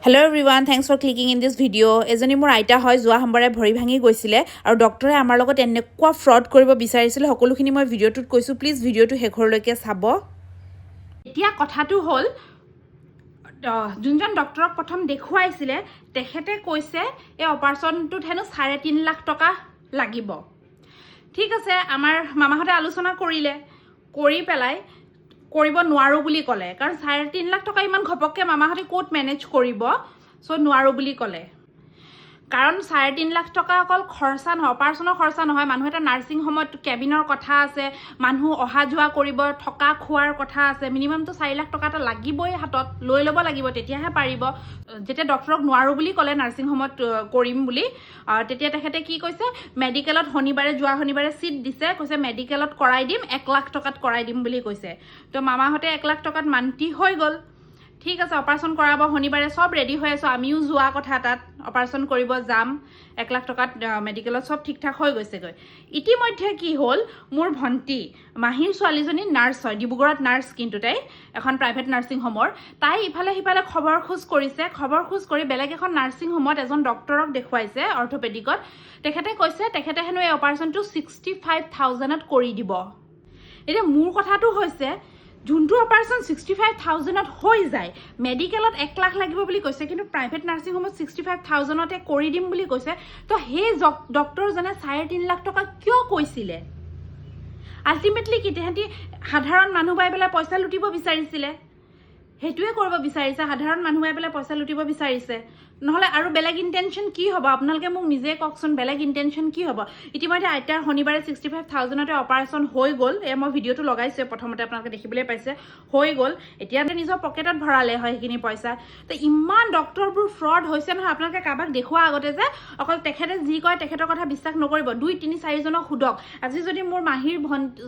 Hello everyone, thanks for clicking in this video. এজনী মোৰ আইতা হয় যোৱা সোমবাৰে ভৰি ভাঙি গৈছিলে আৰু ডক্টৰে আমাৰ লগত এনেকুৱা ফ্ৰড কৰিব বিচাৰিছিল সকলোখিনি মই ভিডিঅ'টোত কৈছো প্লিজ ভিডিঅ'টো শেষৰলৈকে চাব। এতিয়া কথাটো হ'ল যোনজন ডক্টৰক প্ৰথম দেখুৱাইছিলে তেখেতে কৈছে এই অপাৰেশ্যনটোত হেনো 3.5 লাখ টকা লাগিব। ঠিক আছে আমাৰ মামাহঁতে আলোচনা কৰিলে কৰি পেলাই কৰিব নোৱাৰো বুলি ক'লে কাৰণ 3.5 লাখ টকা ইমান ঘপককে মামাহঁতে কোট মেনেজ কৰিব সো নোৱাৰো বুলি ক'লে কাৰণ 3.5 লাখ টকা অকল খৰচা নহয় অপাৰেশ্যনৰ খৰচা নহয় মানুহ এটা নাৰ্ছিং হোমত কেবিনৰ কথা আছে মানুহ অহা যোৱা কৰিব থকা খোৱাৰ কথা আছে মিনিমাম তো 4 লাখ টকা এটা লাগিবই হাতত লৈ ল'ব লাগিব তেতিয়াহে পাৰিব যেতিয়া ডক্টৰক নোৱাৰো বুলি ক'লে নাৰ্ছিং হোমত কৰিম বুলি তেতিয়া তেখেতে কি কৈছে মেডিকেলত শনিবাৰে যোৱা শনিবাৰে সিট দিছে কৈছে মেডিকেলত কৰাই দিম 1 লাখ টকাত কৰাই দিম বুলি কৈছে তো মামাহঁতে 1 লাখ টকাত মান্তি হৈ গ'ল ঠিক আছে অপাৰেশ্যন কৰাব শনিবাৰে সব ৰেডি হৈ আছে আমিও যোৱা কথা তাত অপাৰেশ্যন কৰিব যাম 1 লাখ টকাত মেডিকেলত সব ঠিকঠাক হৈ গৈছে গৈ ইতিমধ্যে কি হ'ল মোৰ ভন্টি মাহিৰ ছোৱালীজনী নাৰ্ছ হয় ডিব্ৰুগড়ত নাৰ্ছ কিন্তু তাই এখন প্ৰাইভেট নাৰ্ছিং হোমৰ তাই ইফালে সিফালে খবৰ খোজ কৰিছে খবৰ খোজ কৰি বেলেগ এখন নাৰ্ছিং হোমত এজন ডক্টৰক দেখুৱাইছে অৰ্থপেডিকত তেখেতে কৈছে তেখেতে হেনো এই অপাৰেশ্যনটো 65000ত কৰি দিব এতিয়া মোৰ কথাটো হৈছে যোনটো অপাৰেশ্যন 65000ত হৈ যায় মেডিকেলত 1 লাখ লাগিব বুলি কৈছে কিন্তু প্ৰাইভেট নাৰ্ছিং হোমত 65000তে কৰি দিম বুলি কৈছে তো হে ডক্টৰ জনে 3.5 লাখ টকা কিয় কৈছিলে আল্টিমেটলি কি তেহেঁতি সাধাৰণ মানুহ বাই পেলাই পইচা লুটিব বিচাৰিছিলে হেতুৱে কৰিব বিচাৰিছে সাধাৰণ মানুহ বাই পেলাই পইচা লুটিব বিচাৰিছে নহলে আৰু বেলেগ ইন্টেনশন কি হ'ব আপোনালোকে মোক নিজে ককচোন বেলেগ ইন্টেনশন কি হ'ব ইতিমধ্যে আইতাৰ শনিবাৰে 65000তে অপাৰেশ্যন হৈ গ'ল এই মই ভিডিঅ'টো লগাইছে প্ৰথমতে আপোনালোকে দেখিবলৈ পাইছে হৈ গ'ল এতিয়া নিজৰ পকেটত ভৰালে হয় সেইখিনি পইচা তো ইমান ডক্টৰবোৰ ফ্ৰড হৈছে নহয় আপোনালোকে কাবাক দেখুৱা আগতে যে অকল তেখেতে যি কয় তেখেতৰ কথা বিশ্বাস নকৰিব 2-3-4 জনক সুধক আজি যদি মোৰ মাহিৰ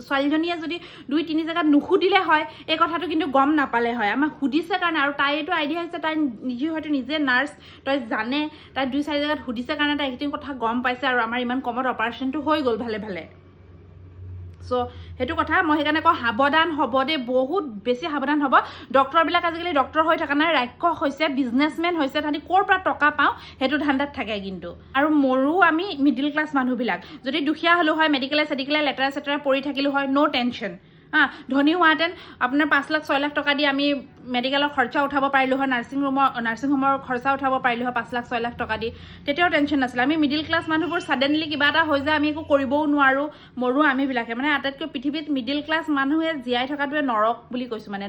ছোৱালীজনীয়ে যদি 2-3 জায়গাত নুখুদিলে হয় এই কথাটো কিন্তু গম নাপালে হয় আমাক সুধিছে কাৰণে আৰু তাইটো আইডিয়া হৈছে তাই নিজে হয়তো নিজে নাৰ্ছ তাই জানে তাই 2-4 জায়গাত সুধিছে কাৰণে তাই এইখিনি কথা গম পাইছে আৰু আমাৰ ইমান কমত অপাৰেশ্যনটো হৈ গ'ল ভালে ভালে সো হেতু কথা মই সেইকাৰণে কওঁ সাৱধান হ'ব দে বহুত বেছি সাৱধান হ'ব ডক্টৰবিলাক আজিকালি ডক্টৰ হৈ থকা নাই ৰাক্ষস হৈছে বিজনেছমেন হৈছে তাহাঁতি ক'ৰ পৰা টকা পাওঁ সেইটো ধান্দাত থাকে কিন্তু আৰু মৰো আমি মিডিল ক্লাছ মানুহবিলাক যদি দুখীয়া হ'লো হয় মেডিকেলে লেটাৰ চেটাৰ পৰি থাকিলো হয় নো টেনশ্যন ধনী হোৱাহেঁতেন আপোনাৰ 5 লাখ 6 লাখ টকা দি আমি মেডিকেলৰ খৰচা উঠাব পাৰিলো হয় নাৰ্ছিং হোমৰ খৰচা উঠাব পাৰিলো হয় 5 লাখ 6 লাখ টকা দি তেতিয়াও টেনশ্যন নাছিল আমি মিডিল ক্লাছ মানুহবোৰ সাডেনলি কিবা এটা হৈ যায় আমি একো কৰিবও নোৱাৰো মৰো আমি বিলাকে মানে আটাইতকৈ পৃথিৱীত মিডিল ক্লাছ মানুহে জীয়াই থকাটোৱে নৰক বুলি কৈছো মানে